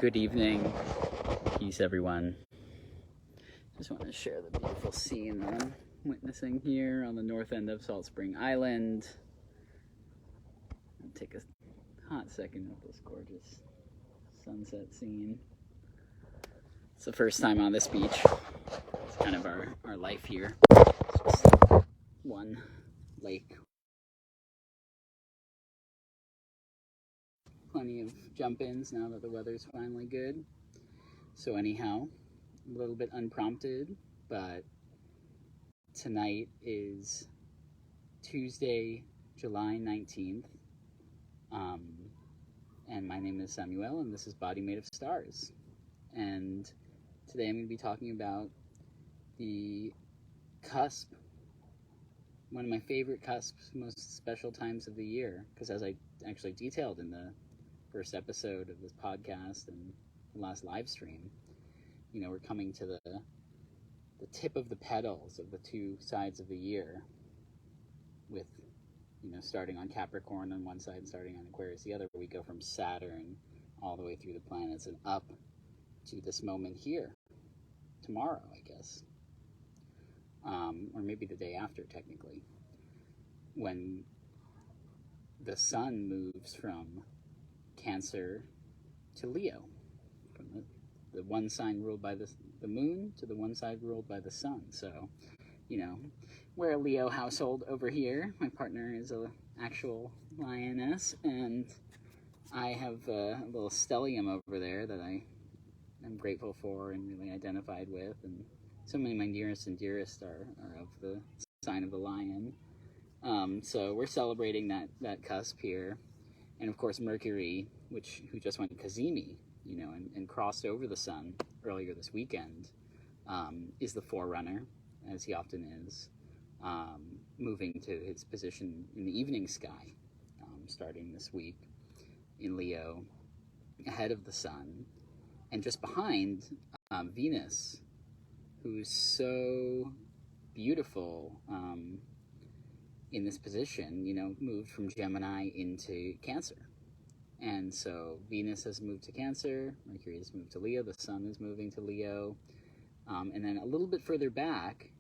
Good evening. Peace, everyone. Just want to share the beautiful scene that I'm witnessing here on the north end of Salt Spring Island. I'll take a hot second of this gorgeous sunset scene. It's the first time on this beach. It's kind of our life here. It's just one lake. Plenty of jump-ins now that the weather's finally good. So anyhow, a little bit unprompted, but tonight is Tuesday, July 19th, and my name is Samuel, and this is Body Made of Stars. And today I'm going to be talking about the cusp, one of my favorite cusps, most special times of the year, because as I actually detailed in the first episode of this podcast and the last live stream, you know, we're coming to the tip of the petals of the two sides of the year, with, you know, starting on Capricorn on one side and starting on Aquarius the other. We go from Saturn all the way through the planets and up to this moment here, tomorrow, I guess, or maybe the day after, technically, when the sun moves from Cancer to Leo, from the one sign ruled by the moon to the one side ruled by the sun. So, you know, we're a Leo household over here. My partner is an actual lioness, and I have a little stellium over there that I am grateful for and really identified with, and so many of my nearest and dearest are of the sign of the lion. So we're celebrating that cusp here. And of course, Mercury, who just went Kazemi, you know, and crossed over the sun earlier this weekend, is the forerunner, as he often is, moving to his position in the evening sky, starting this week in Leo, ahead of the sun, and just behind Venus, who's so beautiful in this position, you know, moved from Gemini into Cancer. And so Venus has moved to Cancer, Mercury has moved to Leo, the sun is moving to Leo, and then a little bit further back,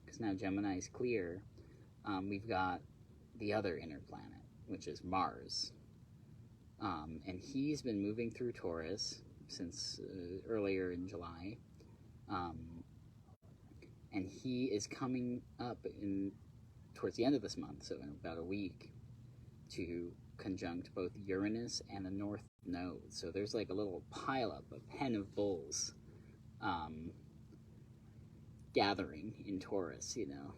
because now Gemini is clear, we've got the other inner planet, which is Mars. And he's been moving through Taurus since earlier in July, and he is coming up towards the end of this month, so in about a week, to conjunct both Uranus and the North Node. So there's like a little pileup, a pen of bulls gathering in Taurus, you know.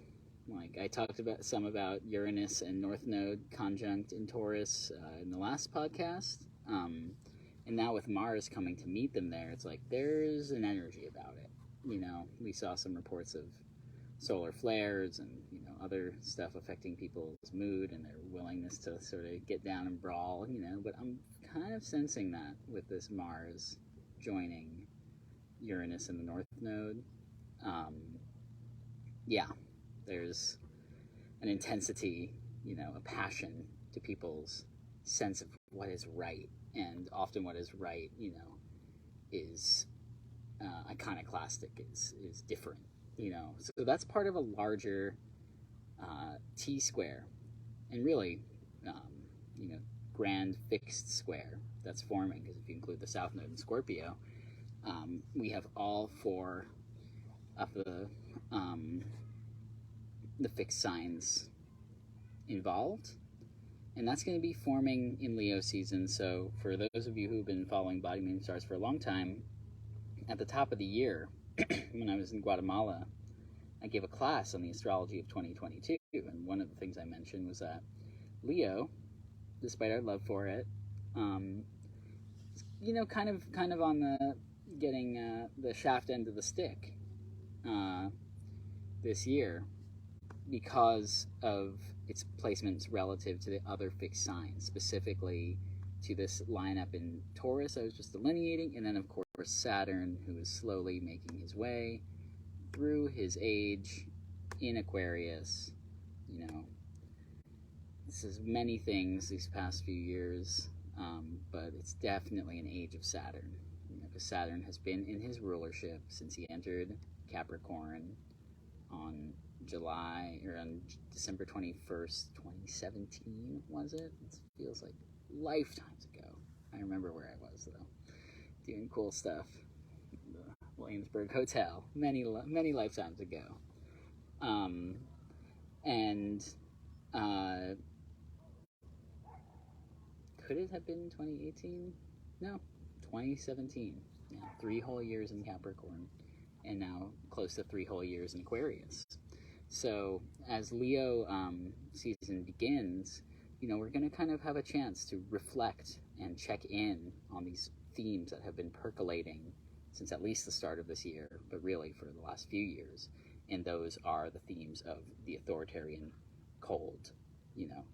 Like I talked about Uranus and North Node conjunct in Taurus in the last podcast. And now with Mars coming to meet them there, it's like there's an energy about it. You know, we saw some reports of solar flares and, you know, other stuff affecting people's mood and their willingness to sort of get down and brawl, you know, but I'm kind of sensing that with this Mars joining Uranus in the North Node. Yeah, there's an intensity, you know, a passion to people's sense of what is right, and often what is right, you know, is iconoclastic, is different. You know, so that's part of a larger T-square, and really, you know, grand fixed square that's forming, because if you include the South Node in Scorpio, we have all four of the fixed signs involved, and that's going to be forming in Leo season. So for those of you who've been following Body Made of Stars for a long time, at the top of the year, when I was in Guatemala, I gave a class on the astrology of 2022, and one of the things I mentioned was that Leo, despite our love for it, you know, kind of on the getting the shaft end of the stick this year, because of its placements relative to the other fixed signs, specifically to this lineup in Taurus I was just delineating, and then of course Saturn, who is slowly making his way through his age in Aquarius. You know, this is many things these past few years, but it's definitely an age of Saturn. You because Saturn has been in his rulership since he entered Capricorn on December 21st, 2017, was it? It feels like lifetimes ago. I remember where I was, though, doing cool stuff. The Williamsburg Hotel, many lifetimes ago. Could it have been 2018? No, 2017. Yeah, 3 whole years in Capricorn, and now close to 3 whole years in Aquarius. So as Leo season begins, we're going to kind of have a chance to reflect and check in on these themes that have been percolating since at least the start of this year, but really for the last few years. And those are the themes of the authoritarian, cold,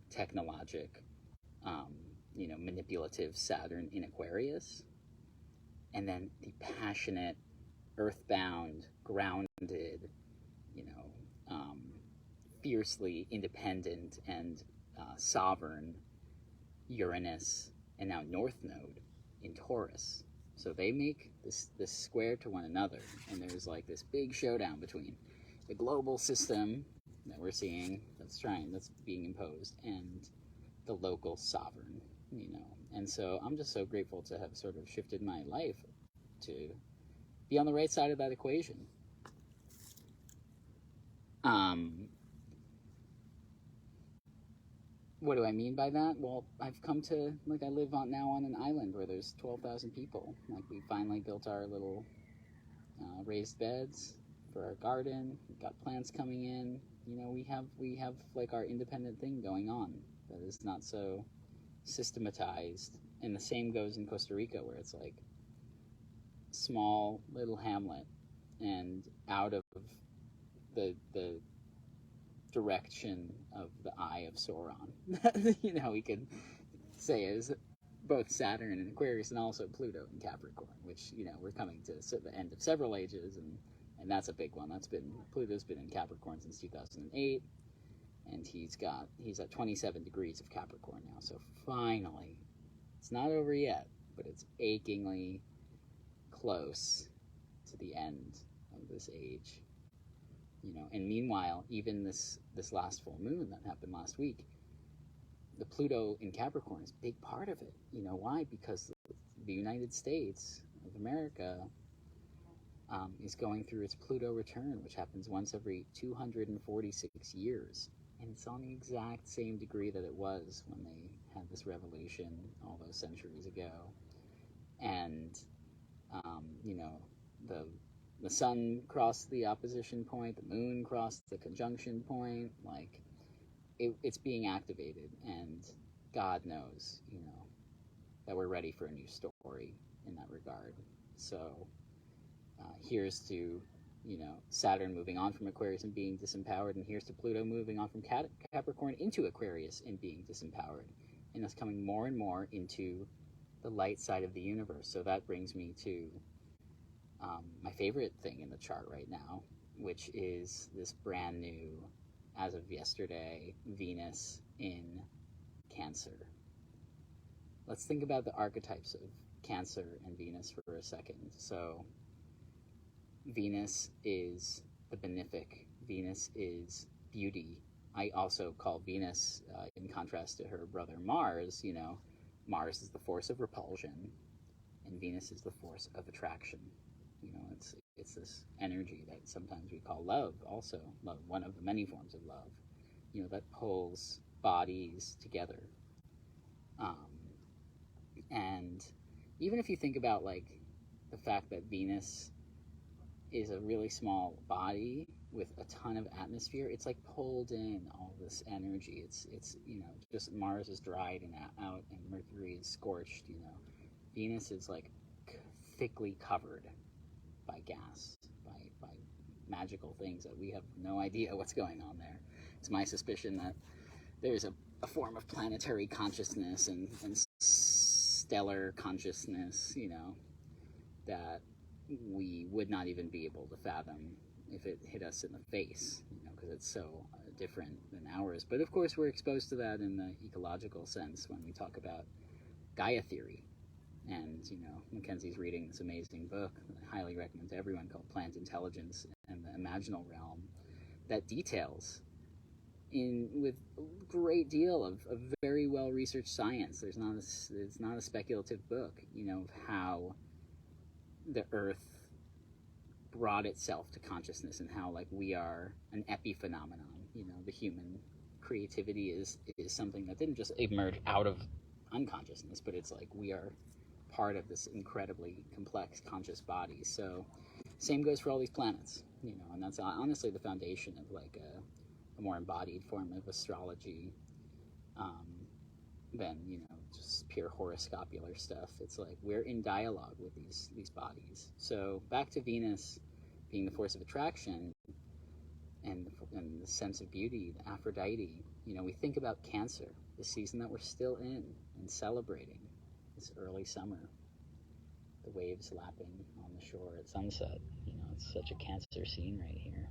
technologic, manipulative Saturn in Aquarius, and then the passionate, earthbound, grounded, fiercely independent and sovereign Uranus and now North Node in Taurus. So they make this square to one another, and there's like this big showdown between the global system that we're seeing that's being imposed and the local sovereign, And so I'm just so grateful to have sort of shifted my life to be on the right side of that equation. What do I mean by that? Well, I've come to, I live now on an island where there's 12,000 people. We finally built our little raised beds for our garden. We've got plants coming in. We have our independent thing going on that is not so systematized. And the same goes in Costa Rica, where it's small little hamlet, and out of the direction of the eye of Sauron. We could say is both Saturn and Aquarius, and also Pluto in Capricorn, which, we're coming to the end of several ages, and that's a big one. Pluto's been in Capricorn since 2008, and he's at 27 degrees of Capricorn now, so finally, it's not over yet, but it's achingly close to the end of this age. And meanwhile, even this last full moon that happened last week, the Pluto in Capricorn is a big part of it. Why? Because the United States of America is going through its Pluto return, which happens once every 246 years. And it's on the exact same degree that it was when they had this revelation all those centuries ago. And, the sun crossed the opposition point, the moon crossed the conjunction point, it's being activated, and God knows, that we're ready for a new story in that regard. So here's to, Saturn moving on from Aquarius and being disempowered, and here's to Pluto moving on from Capricorn into Aquarius and being disempowered, and us coming more and more into the light side of the universe. So that brings me to my favorite thing in the chart right now, which is this brand new, as of yesterday, Venus in Cancer. Let's think about the archetypes of Cancer and Venus for a second. So Venus is the benefic. Venus is beauty. I also call Venus, in contrast to her brother Mars, Mars is the force of repulsion, and Venus is the force of attraction. It's this energy that sometimes we call love, also love, one of the many forms of love, that pulls bodies together. And even if you think about the fact that Venus is a really small body with a ton of atmosphere, it's pulled in all this energy. It's just Mars is dried and out, and Mercury is scorched. Venus is thickly covered by gas, by magical things that we have no idea what's going on there. It's my suspicion that there's a form of planetary consciousness and stellar consciousness, that we would not even be able to fathom if it hit us in the face, because it's so different than ours. But of course, we're exposed to that in the ecological sense when we talk about Gaia theory, And, Mackenzie's reading this amazing book that I highly recommend to everyone called Plant Intelligence and the Imaginal Realm that details with a great deal of very well-researched science. It's not a speculative book, of how the Earth brought itself to consciousness and how, like, we are an epiphenomenon. The human creativity is something that didn't just emerge out of unconsciousness, but it's like we are part of this incredibly complex conscious body. So same goes for all these planets, and that's honestly the foundation of like a more embodied form of astrology than just pure horoscopular stuff. It's like we're in dialogue with these bodies. So back to Venus being the force of attraction and the sense of beauty, the Aphrodite. We think about Cancer, the season that we're still in and celebrating this early summer, the waves lapping on the shore at sunset. It's such a Cancer scene right here.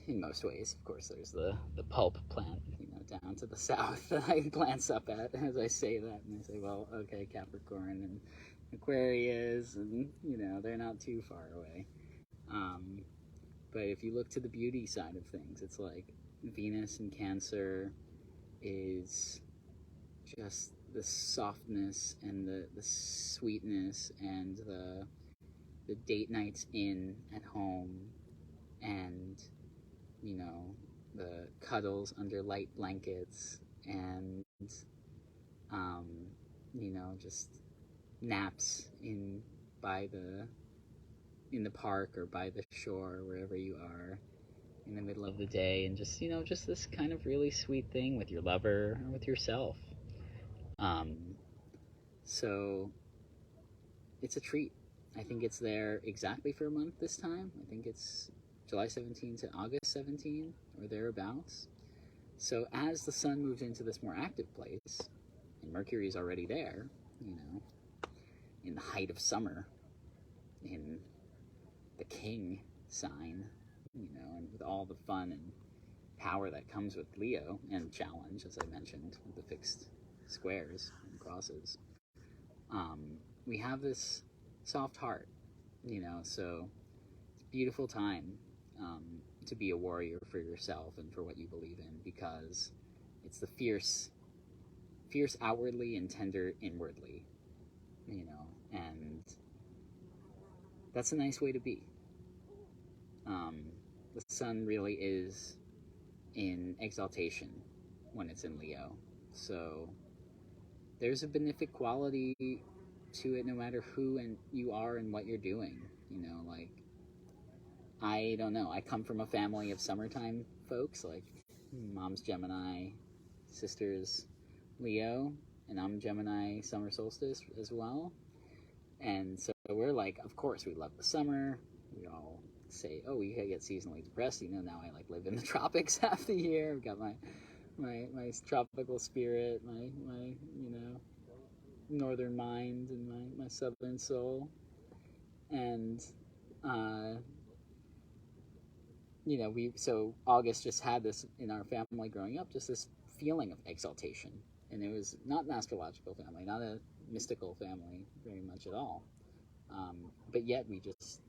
In most ways, of course, there's the pulp plant, down to the south that I glance up at as I say that, and I say, well, okay, Capricorn and Aquarius, and they're not too far away. But if you look to the beauty side of things, it's like Venus in Cancer is just the softness and the sweetness and the date nights in at home, and the cuddles under light blankets, and just naps in the park or by the shore, wherever you are, in the middle of the day, and just just this kind of really sweet thing with your lover or with yourself. So it's a treat. I think it's there exactly for a month this time. I think it's July 17 to August 17 or thereabouts. So as the sun moves into this more active place, and Mercury is already there, in the height of summer, in the king sign, and with all the fun and power that comes with Leo and challenge, as I mentioned, with the fixed squares and crosses, we have this soft heart, so it's a beautiful time to be a warrior for yourself and for what you believe in, because it's the fierce outwardly and tender inwardly, and that's a nice way to be. The sun really is in exaltation when it's in Leo, so there's a benefic quality to it no matter who and you are and what you're doing. Like, I don't know, I come from a family of summertime folks, like mom's Gemini, sister's Leo, and I'm Gemini summer solstice as well. And so we're like, of course, we love the summer. We all say, oh, we get seasonally depressed. Now I like live in the tropics half the year. I've got my tropical spirit, my northern mind, and my southern soul. And so August just had this in our family growing up, just this feeling of exaltation. And it was not an astrological family, not a mystical family very much at all. But yet we just,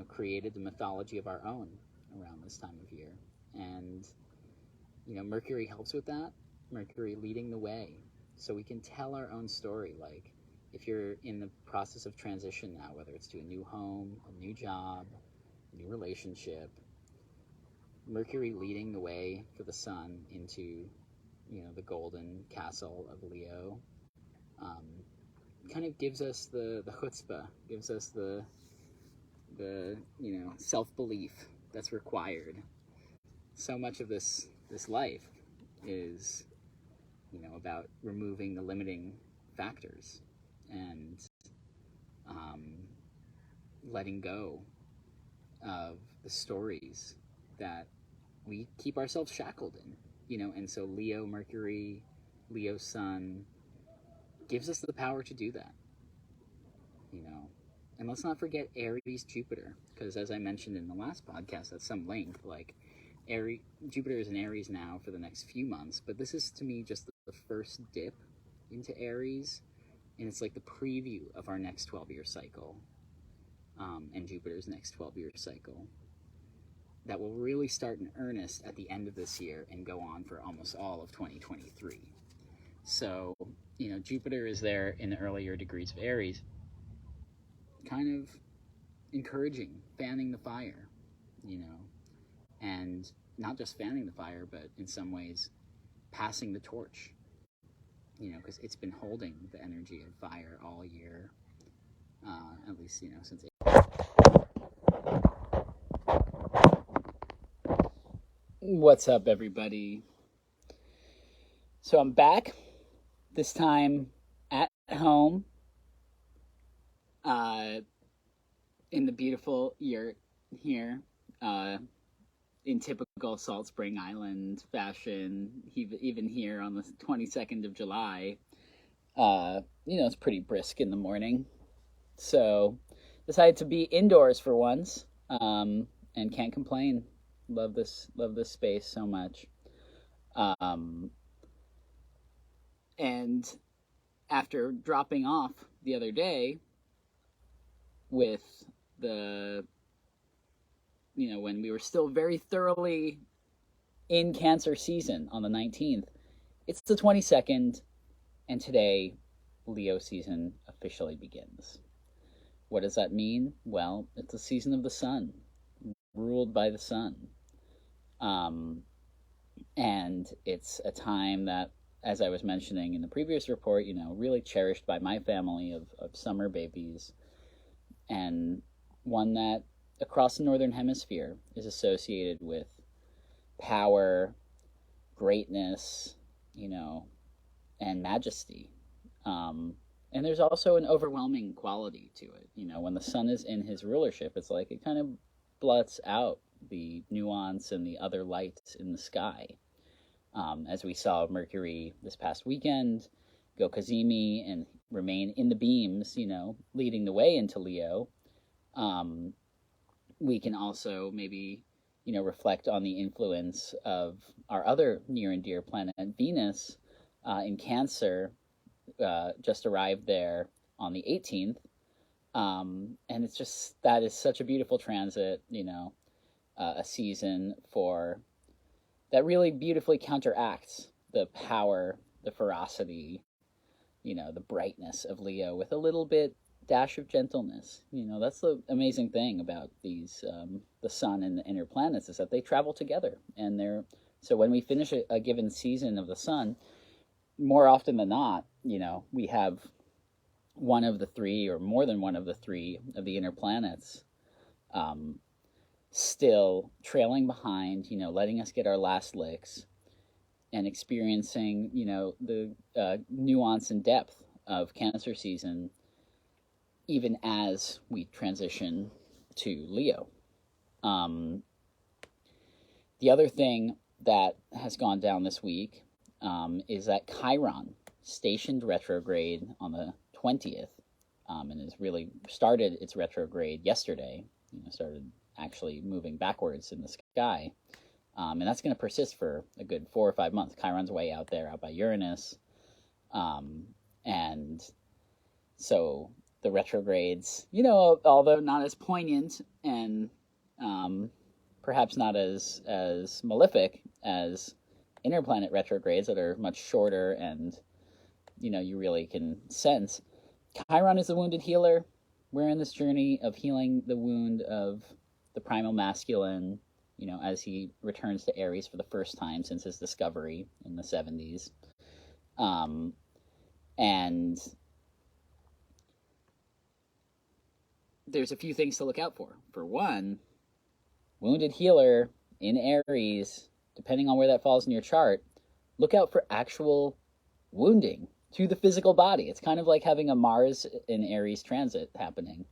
created the mythology of our own around this time of year. And, Mercury helps with that. Mercury leading the way. So we can tell our own story. Like, if you're in the process of transition now, whether it's to a new home, a new job, a new relationship, Mercury leading the way for the sun into, the golden castle of Leo, kind of gives us the chutzpah, gives us the self-belief that's required. So much of this life is, about removing the limiting factors and letting go of the stories that we keep ourselves shackled in, and so Leo Mercury, Leo Sun gives us the power to do that, and let's not forget Aries Jupiter, because as I mentioned in the last podcast at some length, like Jupiter is in Aries now for the next few months, but this is to me just the first dip into Aries, and it's like the preview of our next 12-year cycle, and Jupiter's next 12-year cycle, that will really start in earnest at the end of this year and go on for almost all of 2023. So, Jupiter is there in the earlier degrees of Aries, kind of encouraging, fanning the fire, and not just fanning the fire, but in some ways passing the torch, because it's been holding the energy of fire all year, at least, since April. What's up, everybody? So I'm back, this time at home, in the beautiful yurt here, in typical Salt Spring Island fashion, even here on the 22nd of July, it's pretty brisk in the morning. So decided to be indoors for once, and can't complain. Love this space so much. And after dropping off the other day with when we were still very thoroughly in Cancer season on the 19th, it's the 22nd, and today Leo season officially begins. What does that mean? Well, it's the season of the sun, ruled by the sun. And it's a time that, as I was mentioning in the previous report, really cherished by my family of summer babies, and one that across the Northern Hemisphere is associated with power, greatness, and majesty. And there's also an overwhelming quality to it. When the sun is in his rulership, it's like it kind of blots out the nuance and the other lights in the sky. As we saw Mercury this past weekend go Cazimi and remain in the beams, leading the way into Leo, we can also maybe, reflect on the influence of our other near and dear planet, Venus, in Cancer, just arrived there on the 18th. And it's just, that is such a beautiful transit, a season that really beautifully counteracts the power, the ferocity, the brightness of Leo with a little bit dash of gentleness. That's the amazing thing about these, the sun and the inner planets, is that they travel together. And so when we finish a given season of the sun, more often than not, we have one of the three, or more than one of the three of the inner planets, still trailing behind, letting us get our last licks and experiencing, the nuance and depth of Cancer season, even as we transition to Leo. The other thing that has gone down this week is that Chiron stationed retrograde on the 20th, and has really started its retrograde yesterday, started actually moving backwards in the sky. And that's going to persist for a good 4 or 5 months. Chiron's way out there, out by Uranus. And so the retrogrades, although not as poignant and perhaps not as malefic as inner planet retrogrades that are much shorter and, you really can sense. Chiron is the wounded healer. We're in this journey of healing the wound of the primal masculine, as he returns to Aries for the first time since his discovery in the 70s. And there's a few things to look out for. For one, wounded healer in Aries, depending on where that falls in your chart, look out for actual wounding to the physical body. It's kind of like having a Mars in Aries transit happening,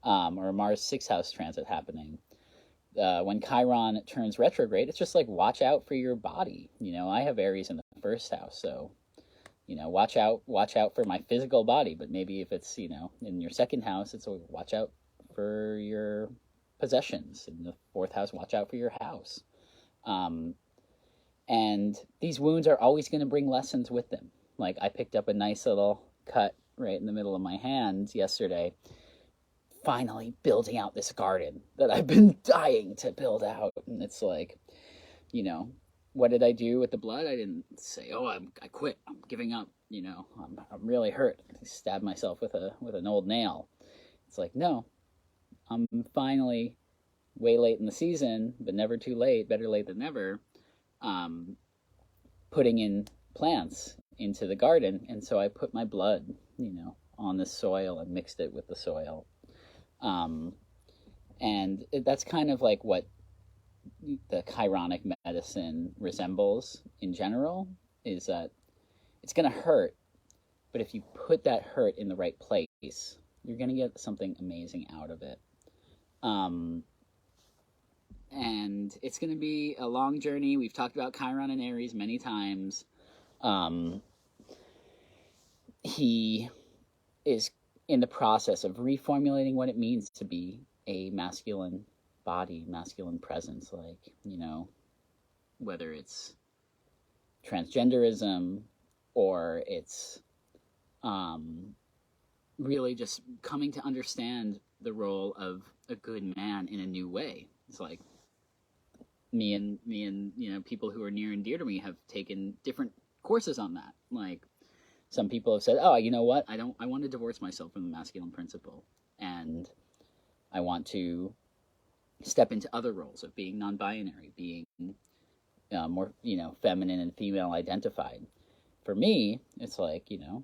or a Mars 6th house transit happening. When Chiron turns retrograde, it's just like, watch out for your body. I have Aries in the 1st house, so, watch out for my physical body. But maybe if it's, in your 2nd house, it's watch out for your possessions. In the 4th house, watch out for your house. And these wounds are always going to bring lessons with them. Like, I picked up a nice little cut right in the middle of my hand yesterday, finally building out this garden that I've been dying to build out. And it's like, you know, what did I do with the blood? I didn't say, oh, I quit, I'm giving up, you know, I'm really hurt. I stabbed myself with an old nail. It's like, no, I'm finally, way late in the season, but never too late, better late than never, putting in plants into the garden. And so I put my blood, you know, on the soil and mixed it with the soil. And that's kind of like what the chironic medicine resembles in general, is that it's going to hurt, but if you put that hurt in the right place, you're going to get something amazing out of it. And it's going to be a long journey. We've talked about Chiron and Aries many times. He is in the process of reformulating what it means to be a masculine body, masculine presence, like, you know, whether it's transgenderism or it's really just coming to understand the role of a good man in a new way. It's like me and you know, people who are near and dear to me have taken different courses on that. Like, some people have said, oh, you know what, I want to divorce myself from the masculine principle, and I want to step into other roles of being non-binary, being more, you know, feminine and female identified. For me, it's like, you know,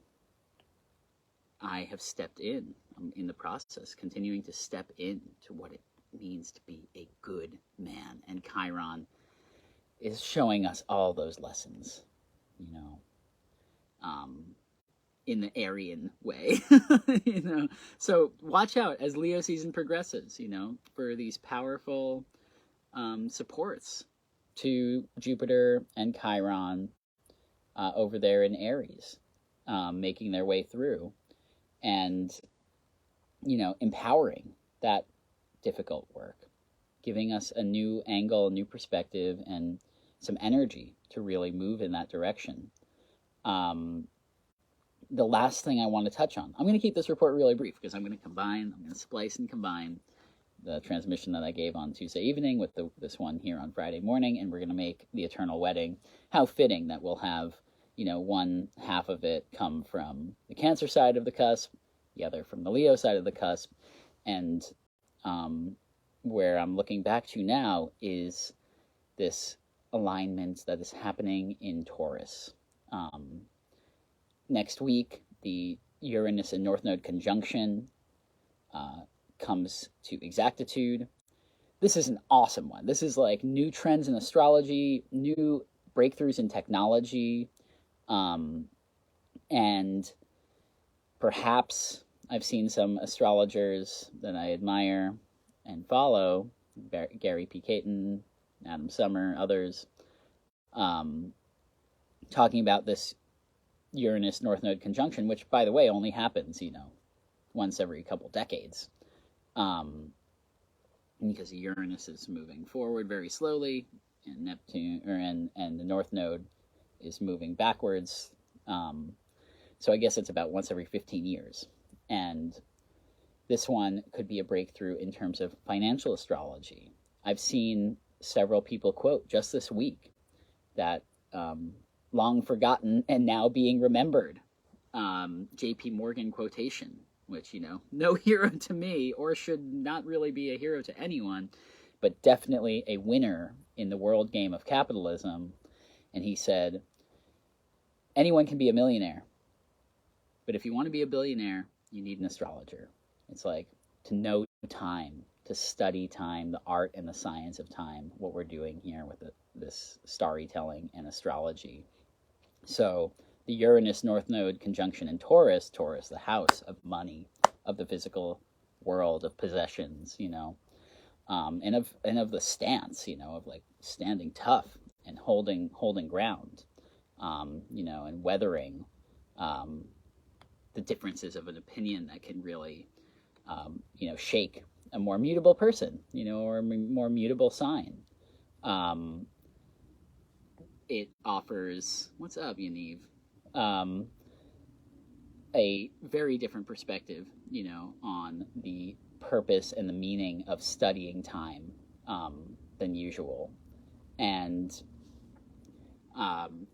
I have stepped in. I'm in the process, continuing to step into what it means to be a good man. And Chiron is showing us all those lessons, you know, in the Aryan way, you know. So watch out as Leo season progresses, you know, for these powerful supports to Jupiter and Chiron over there in Aries, making their way through and, you know, empowering that difficult work, giving us a new angle, a new perspective, and some energy to really move in that direction. The last thing I want to touch on, I'm going to keep this report really brief because I'm going to splice and combine the transmission that I gave on Tuesday evening with this one here on Friday morning, and we're going to make the eternal wedding. How fitting that we'll have, you know, one half of it come from the Cancer side of the cusp, the other from the Leo side of the cusp, and where I'm looking back to now is this alignment that is happening in Taurus. Next week, the Uranus and North Node conjunction comes to exactitude. This is an awesome one. This is like new trends in astrology, new breakthroughs in technology, and perhaps I've seen some astrologers that I admire and follow, Gary P. Caton, Adam Summer, others, talking about this Uranus North Node conjunction, which, by the way, only happens, you know, once every couple decades, because the Uranus is moving forward very slowly, and Neptune and the North Node is moving backwards. So I guess it's about once every 15 years, and this one could be a breakthrough in terms of financial astrology. I've seen several people quote just this week that long forgotten and now being remembered J.P. Morgan quotation, which, you know, no hero to me, or should not really be a hero to anyone, but definitely a winner in the world game of capitalism. And he said, anyone can be a millionaire, but if you want to be a billionaire, you need an astrologer. It's like to know time, to study time, the art and the science of time, what we're doing here with this storytelling and astrology. So the Uranus North Node conjunction in Taurus, the house of money, of the physical world, of possessions, you know, and of the stance, you know, of like standing tough and holding ground, you know, and weathering the differences of an opinion that can really, you know, shake a more mutable person, you know, or a more mutable sign. it offers, what's up, Yaniv? A very different perspective, on the purpose and the meaning of studying time than usual. And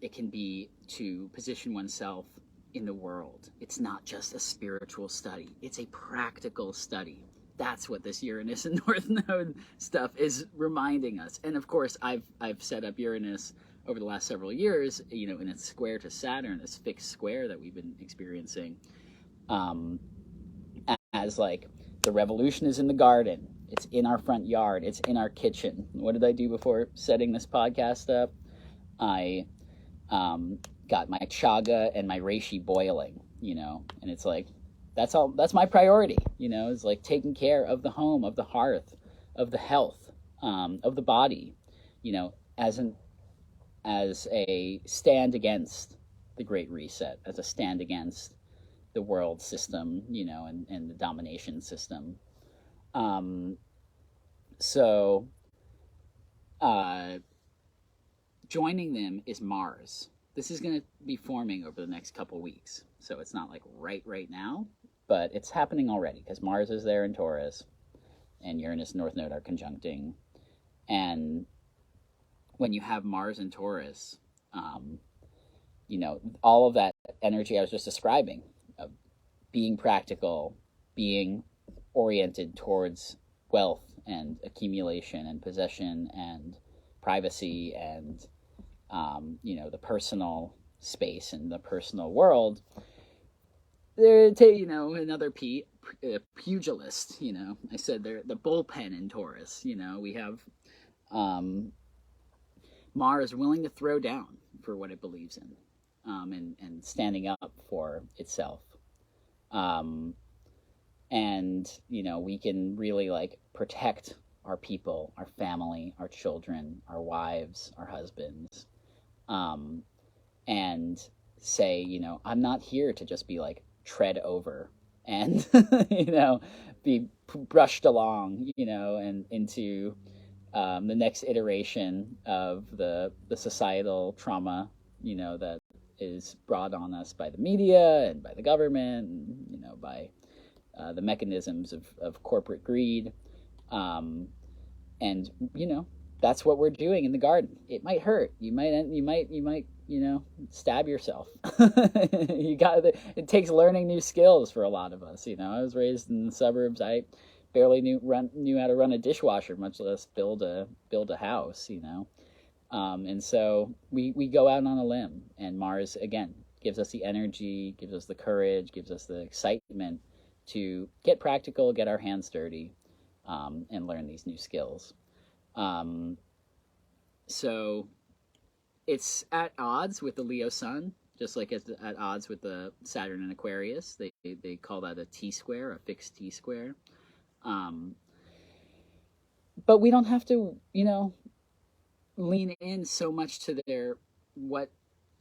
it can be to position oneself in the world. It's not just a spiritual study, it's a practical study. That's what this Uranus and North Node stuff is reminding us. And of course, I've set up Uranus over the last several years, in its square to Saturn, this fixed square that we've been experiencing, as like the revolution is in the garden, it's in our front yard, it's in our kitchen. What did I do before setting this podcast up? I got my chaga and my reishi boiling, and it's like, that's my priority, it's like taking care of the home, of the hearth, of the health, of the body, as a stand against the Great Reset, as a stand against the world system, and the domination system. Joining them is Mars. This is going to be forming over the next couple weeks. So it's not like right now, but it's happening already because Mars is there in Taurus and Uranus and North Node are conjuncting. And when you have Mars in Taurus, all of that energy I was just describing, of being practical, being oriented towards wealth and accumulation and possession and privacy and, the personal space and the personal world. They're, another pugilist, I said they're the bullpen in Taurus, we have Mars willing to throw down for what it believes in, and standing up for itself. And, we can really protect our people, our family, our children, our wives, our husbands, and say, I'm not here to just be tread over and, be brushed along, and into the next iteration of the societal trauma, that is brought on us by the media and by the government, and, by the mechanisms of corporate greed. And, that's what we're doing in the garden. It might hurt. You might, stab yourself. It takes learning new skills for a lot of us. I was raised in the suburbs. I barely knew how to run a dishwasher, much less build a house, and so we go out on a limb, and Mars again gives us the energy, gives us the courage, gives us the excitement to get practical, get our hands dirty, and learn these new skills. So it's at odds with the Leo Sun, just like it's at odds with the Saturn and Aquarius. They call that a T-square, a fixed T-square. But we don't have to, lean in so much to what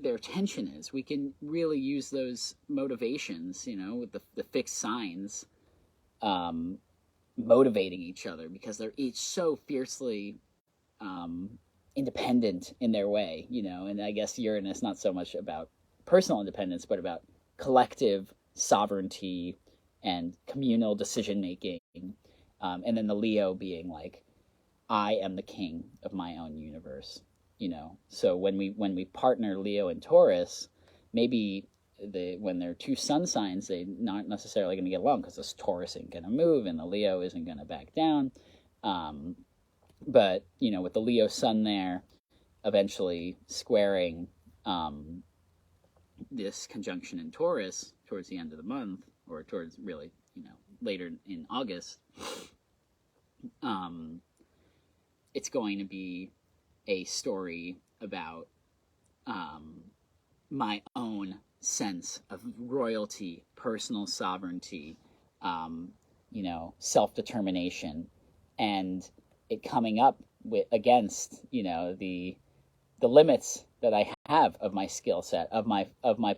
their tension is. We can really use those motivations, with the fixed signs, motivating each other because they're each so fiercely independent in their way, and I guess Uranus not so much about personal independence, but about collective sovereignty and communal decision making. And then the Leo being I am the king of my own universe, So when we partner Leo and Taurus, maybe when they're two sun signs, they're not necessarily going to get along because this Taurus ain't going to move and the Leo isn't going to back down. But, with the Leo sun there eventually squaring this conjunction in Taurus towards the end of the month, or towards really, later in August, it's going to be a story about my own sense of royalty, personal sovereignty, self-determination, and it coming up against, the limits that I have of my skill set, of my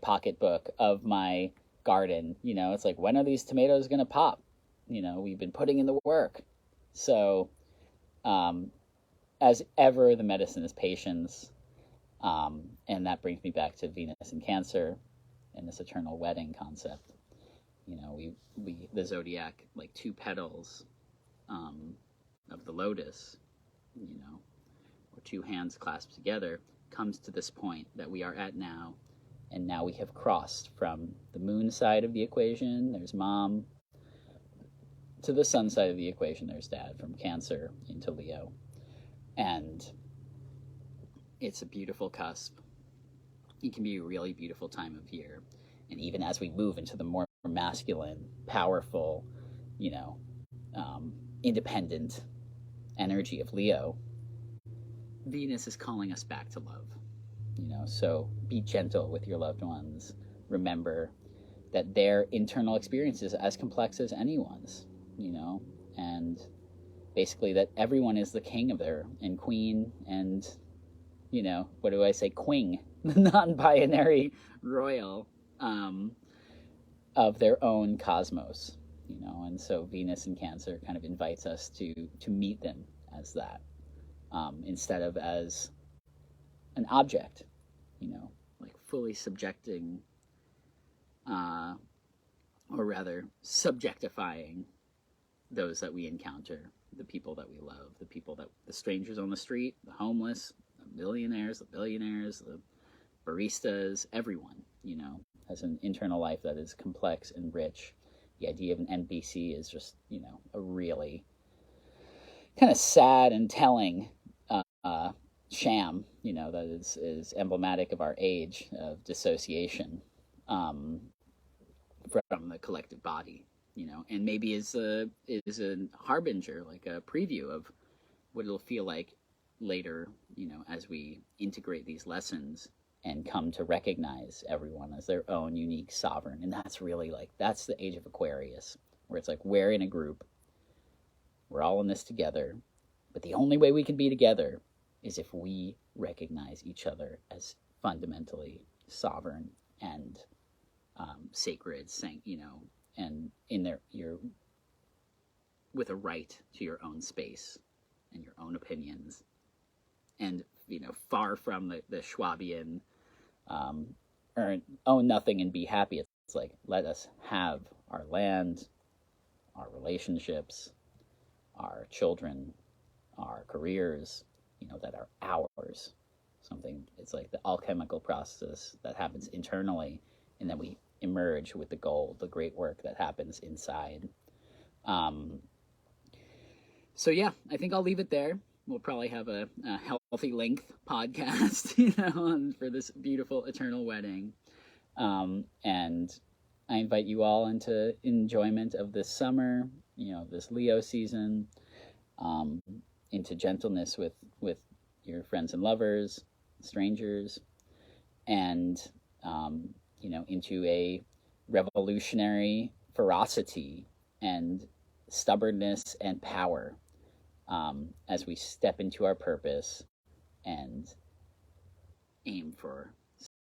pocketbook, of my garden. It's like, when are these tomatoes going to pop? We've been putting in the work. So, as ever, the medicine is patience. And that brings me back to Venus and Cancer and this eternal wedding concept. You know, we the zodiac, like two petals of the lotus, you know, or two hands clasped together, comes to this point that we are at now. And now we have crossed from the moon side of the equation, there's mom, to the sun side of the equation, there's dad, from Cancer into Leo. And it's a beautiful cusp. It can be a really beautiful time of year. And even as we move into the more masculine, powerful, you know, independent energy of Leo, Venus is calling us back to love. You know, so be gentle with your loved ones. Remember that their internal experience is as complex as anyone's, you know, and basically that everyone is the king of their, and queen, and, you know, what do I say, queen, non-binary royal of their own cosmos, you know. And so Venus in Cancer kind of invites us to meet them as that, instead of as an object, you know, like fully subjecting, or rather subjectifying those that we encounter, the people that we love, the strangers on the street, the homeless, the millionaires, the billionaires, the baristas, everyone, you know, has an internal life that is complex and rich. The idea of an NPC is just, you know, a really kind of sad and telling sham, you know, that is emblematic of our age of dissociation from the collective body, you know, and maybe is a harbinger, like a preview of what it'll feel like later, you know, as we integrate these lessons and come to recognize everyone as their own unique sovereign. And that's really like, that's the age of Aquarius, where it's like, we're in a group, we're all in this together, but the only way we can be together is if we recognize each other as fundamentally sovereign and sacred, you know, and you're with a right to your own space and your own opinions, and, you know, far from the Schwabian own nothing and be happy. It's like, let us have our land, our relationships, our children, our careers, you know, that are ours. Something, it's like the alchemical process that happens internally, and then we emerge with the gold, the great work that happens inside. So yeah, I think I'll leave it there. We'll probably have a healthy length podcast, you know, for this beautiful eternal wedding. And I invite you all into enjoyment of this summer, you know, this Leo season, into gentleness with your friends and lovers, strangers, and, you know, into a revolutionary ferocity and stubbornness and power, as we step into our purpose and aim for